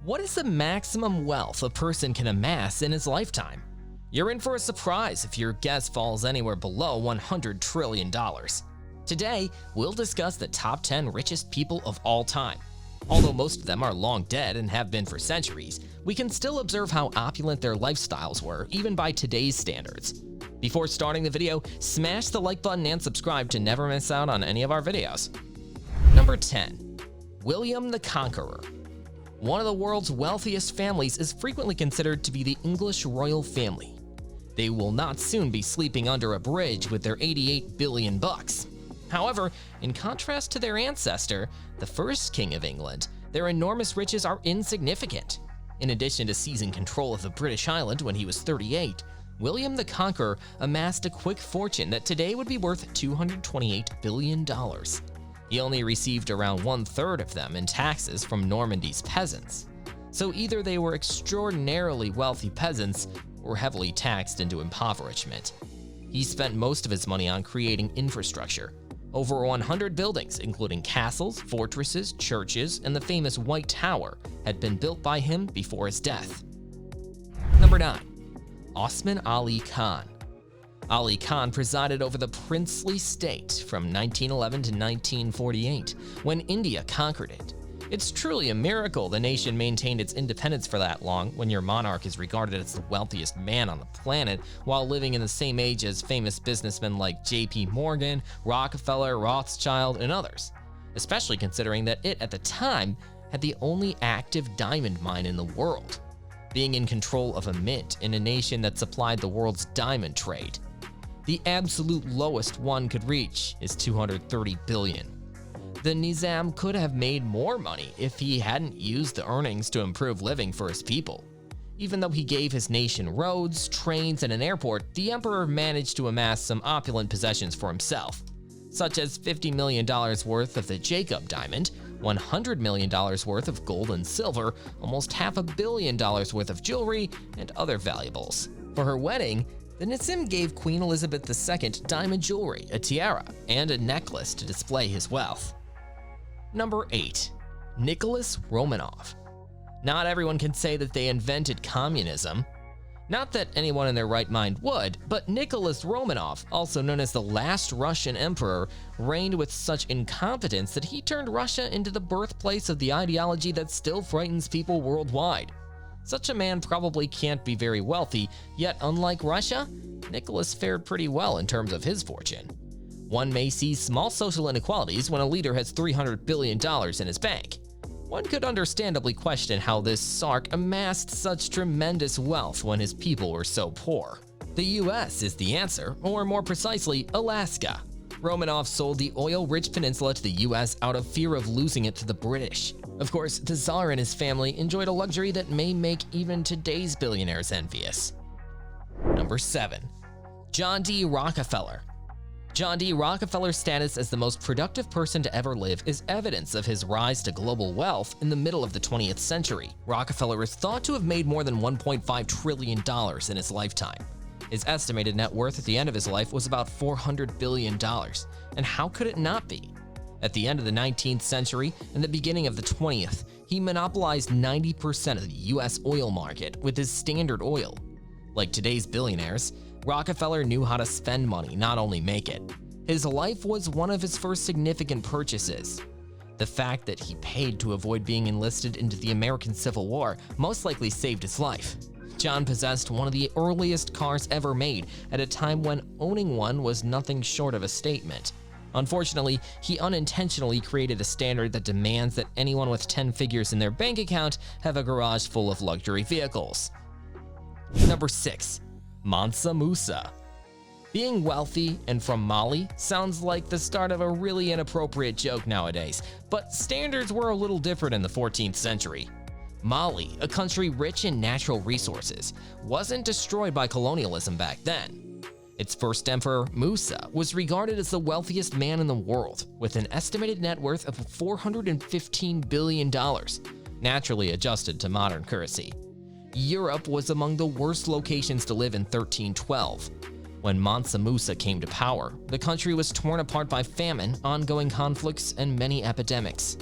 What is the maximum wealth a person can amass in his lifetime? You're in for a surprise if your guess falls anywhere below $100 trillion. Today, we'll discuss the top 10 richest people of all time. Although most of them are long dead and have been for centuries, we can still observe how opulent their lifestyles were, even by today's standards. Before starting the video, smash the like button and subscribe to never miss out on any of our videos. Number 10. William the Conqueror. One of the world's wealthiest families is frequently considered to be the English royal family. They will not soon be sleeping under a bridge with their 88 billion bucks. However, in contrast to their ancestor, the first king of England, their enormous riches are insignificant. In addition to seizing control of the British island when he was 38, William the Conqueror amassed a quick fortune that today would be worth $228 billion. He only received around 1/3 of them in taxes from Normandy's peasants. So either they were extraordinarily wealthy peasants or heavily taxed into impoverishment. He spent most of his money on creating infrastructure. Over 100 buildings, including castles, fortresses, churches, and the famous White Tower, had been built by him before his death. Number 9. Osman Ali Khan. Ali Khan presided over the princely state from 1911 to 1948, when India conquered it. It's truly a miracle the nation maintained its independence for that long when your monarch is regarded as the wealthiest man on the planet while living in the same age as famous businessmen like J.P. Morgan, Rockefeller, Rothschild, and others, especially considering that it at the time had the only active diamond mine in the world, being in control of a mint in a nation that supplied the world's diamond trade. The absolute lowest one could reach is $230 billion. The Nizam could have made more money if he hadn't used the earnings to improve living for his people. Even though he gave his nation roads, trains, and an airport, the emperor managed to amass some opulent possessions for himself, such as $50 million worth of the Jacob diamond, $100 million worth of gold and silver, almost $500 million worth of jewelry, and other valuables. For her wedding, the Nizam gave Queen Elizabeth II diamond jewelry, a tiara, and a necklace to display his wealth. Number 8. Nicholas Romanov. Not everyone can say that they invented communism. Not that anyone in their right mind would, but Nicholas Romanov, also known as the last Russian emperor, reigned with such incompetence that he turned Russia into the birthplace of the ideology that still frightens people worldwide. Such a man probably can't be very wealthy, yet unlike Russia, Nicholas fared pretty well in terms of his fortune. One may see small social inequalities when a leader has $300 billion in his bank. One could understandably question how this Sark amassed such tremendous wealth when his people were so poor. The US is the answer, or more precisely, Alaska. Romanov sold the oil-rich peninsula to the US out of fear of losing it to the British. Of course, the Tsar and his family enjoyed a luxury that may make even today's billionaires envious. Number 7. John D. Rockefeller. John D. Rockefeller's status as the most productive person to ever live is evidence of his rise to global wealth in the middle of the 20th century. Rockefeller is thought to have made more than $1.5 trillion in his lifetime. His estimated net worth at the end of his life was about $400 billion, and how could it not be? At the end of the 19th century and the beginning of the 20th, he monopolized 90% of the US oil market with his Standard Oil. Like today's billionaires, Rockefeller knew how to spend money, not only make it. His life was one of his first significant purchases. The fact that he paid to avoid being enlisted into the American Civil War most likely saved his life. John possessed one of the earliest cars ever made at a time when owning one was nothing short of a statement. Unfortunately, he unintentionally created a standard that demands that anyone with 10 figures in their bank account have a garage full of luxury vehicles. Number 6. Mansa Musa. Being wealthy and from Mali sounds like the start of a really inappropriate joke nowadays, but standards were a little different in the 14th century. Mali, a country rich in natural resources, wasn't destroyed by colonialism back then. Its first emperor, Musa, was regarded as the wealthiest man in the world, with an estimated net worth of $415 billion, naturally adjusted to modern currency. Europe was among the worst locations to live in 1312. When Mansa Musa came to power, the country was torn apart by famine, ongoing conflicts, and many epidemics.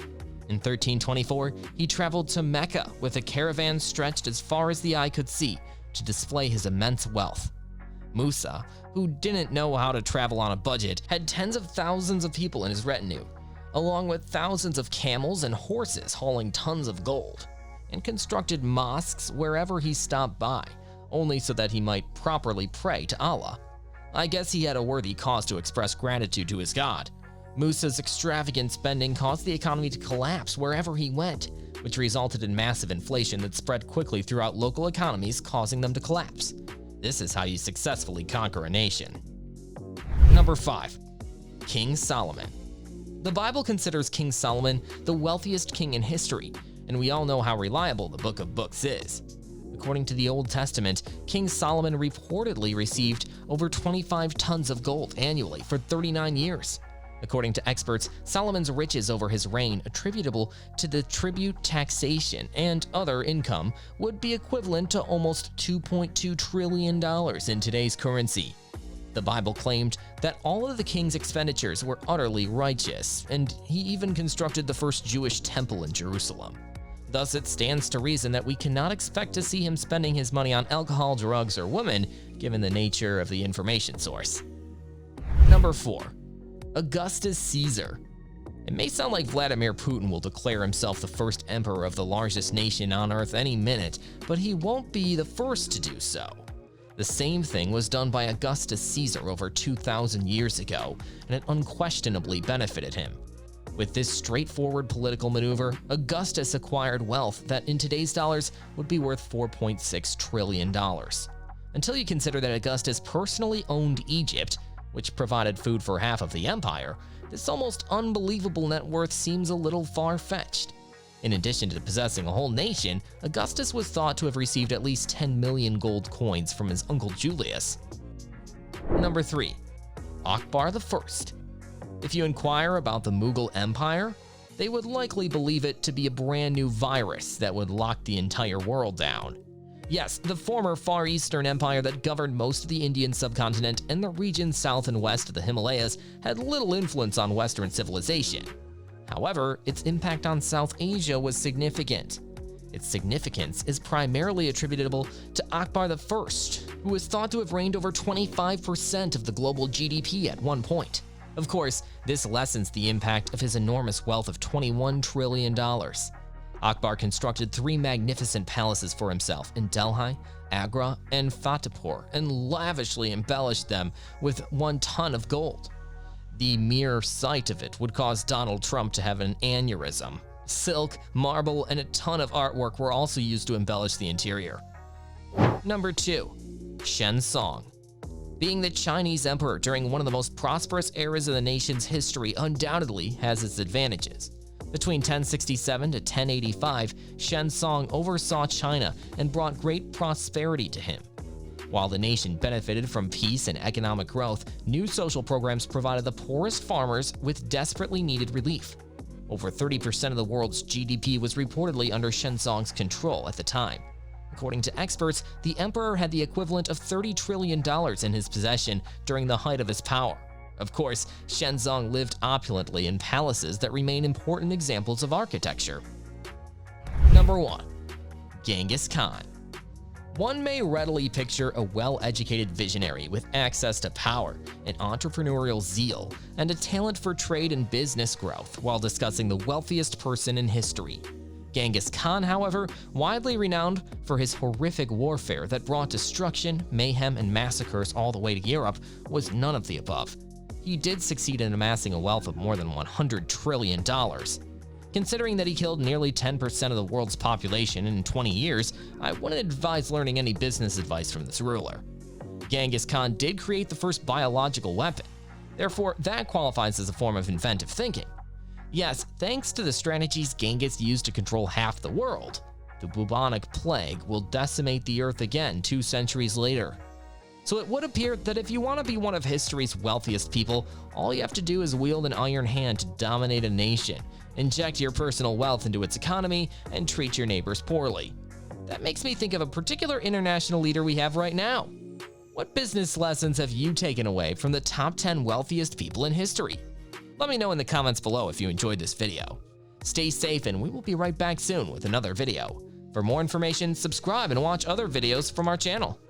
In 1324, he traveled to Mecca with a caravan stretched as far as the eye could see to display his immense wealth. Musa, who didn't know how to travel on a budget, had tens of thousands of people in his retinue, along with thousands of camels and horses hauling tons of gold, and constructed mosques wherever he stopped by, only so that he might properly pray to Allah. I guess he had a worthy cause to express gratitude to his God. Musa's extravagant spending caused the economy to collapse wherever he went, which resulted in massive inflation that spread quickly throughout local economies, causing them to collapse. This is how you successfully conquer a nation. Number 5. King Solomon. The Bible considers King Solomon the wealthiest king in history, and we all know how reliable the Book of Books is. According to the Old Testament, King Solomon reportedly received over 25 tons of gold annually for 39 years. According to experts, Solomon's riches over his reign, attributable to the tribute, taxation, and other income, would be equivalent to almost $2.2 trillion in today's currency. The Bible claimed that all of the king's expenditures were utterly righteous, and he even constructed the first Jewish temple in Jerusalem. Thus, it stands to reason that we cannot expect to see him spending his money on alcohol, drugs, or women, given the nature of the information source. Number 4. Augustus Caesar. It may sound like Vladimir Putin will declare himself the first emperor of the largest nation on Earth any minute, but he won't be the first to do so. The same thing was done by Augustus Caesar over 2,000 years ago, and it unquestionably benefited him. With this straightforward political maneuver, Augustus acquired wealth that in today's dollars would be worth $4.6 trillion. Until you consider that Augustus personally owned Egypt, which provided food for half of the empire, this almost unbelievable net worth seems a little far-fetched. In addition to possessing a whole nation, Augustus was thought to have received at least 10 million gold coins from his uncle Julius. Number 3. Akbar I. If you inquire about the Mughal Empire, they would likely believe it to be a brand new virus that would lock the entire world down. Yes, the former Far Eastern Empire that governed most of the Indian subcontinent and the region south and west of the Himalayas had little influence on Western civilization. However, its impact on South Asia was significant. Its significance is primarily attributable to Akbar I, who is thought to have reigned over 25% of the global GDP at one point. Of course, this lessens the impact of his enormous wealth of $21 trillion. Akbar constructed 3 magnificent palaces for himself in Delhi, Agra, and Fatehpur, and lavishly embellished them with 1 ton of gold. The mere sight of it would cause Donald Trump to have an aneurysm. Silk, marble, and a ton of artwork were also used to embellish the interior. Number 2. Shenzong. Being the Chinese emperor during one of the most prosperous eras of the nation's history undoubtedly has its advantages. Between 1067 to 1085, Shenzong oversaw China and brought great prosperity to him. While the nation benefited from peace and economic growth, new social programs provided the poorest farmers with desperately needed relief. Over 30% of the world's GDP was reportedly under Shenzong's control at the time. According to experts, the emperor had the equivalent of $30 trillion in his possession during the height of his power. Of course, Shenzong lived opulently in palaces that remain important examples of architecture. Number 1. Genghis Khan. One may readily picture a well-educated visionary with access to power, an entrepreneurial zeal, and a talent for trade and business growth while discussing the wealthiest person in history. Genghis Khan, however, widely renowned for his horrific warfare that brought destruction, mayhem, and massacres all the way to Europe, was none of the above. He did succeed in amassing a wealth of more than $100 trillion. Considering that he killed nearly 10% of the world's population in 20 years, I wouldn't advise learning any business advice from this ruler. Genghis Khan did create the first biological weapon. Therefore, that qualifies as a form of inventive thinking. Yes, thanks to the strategies Genghis used to control half the world, the bubonic plague will decimate the earth again 2 centuries later. So it would appear that if you want to be one of history's wealthiest people, all you have to do is wield an iron hand to dominate a nation, inject your personal wealth into its economy, and treat your neighbors poorly. That makes me think of a particular international leader we have right now. What business lessons have you taken away from the top 10 wealthiest people in history? Let me know in the comments below if you enjoyed this video. Stay safe, and we will be right back soon with another video. For more information, subscribe and watch other videos from our channel.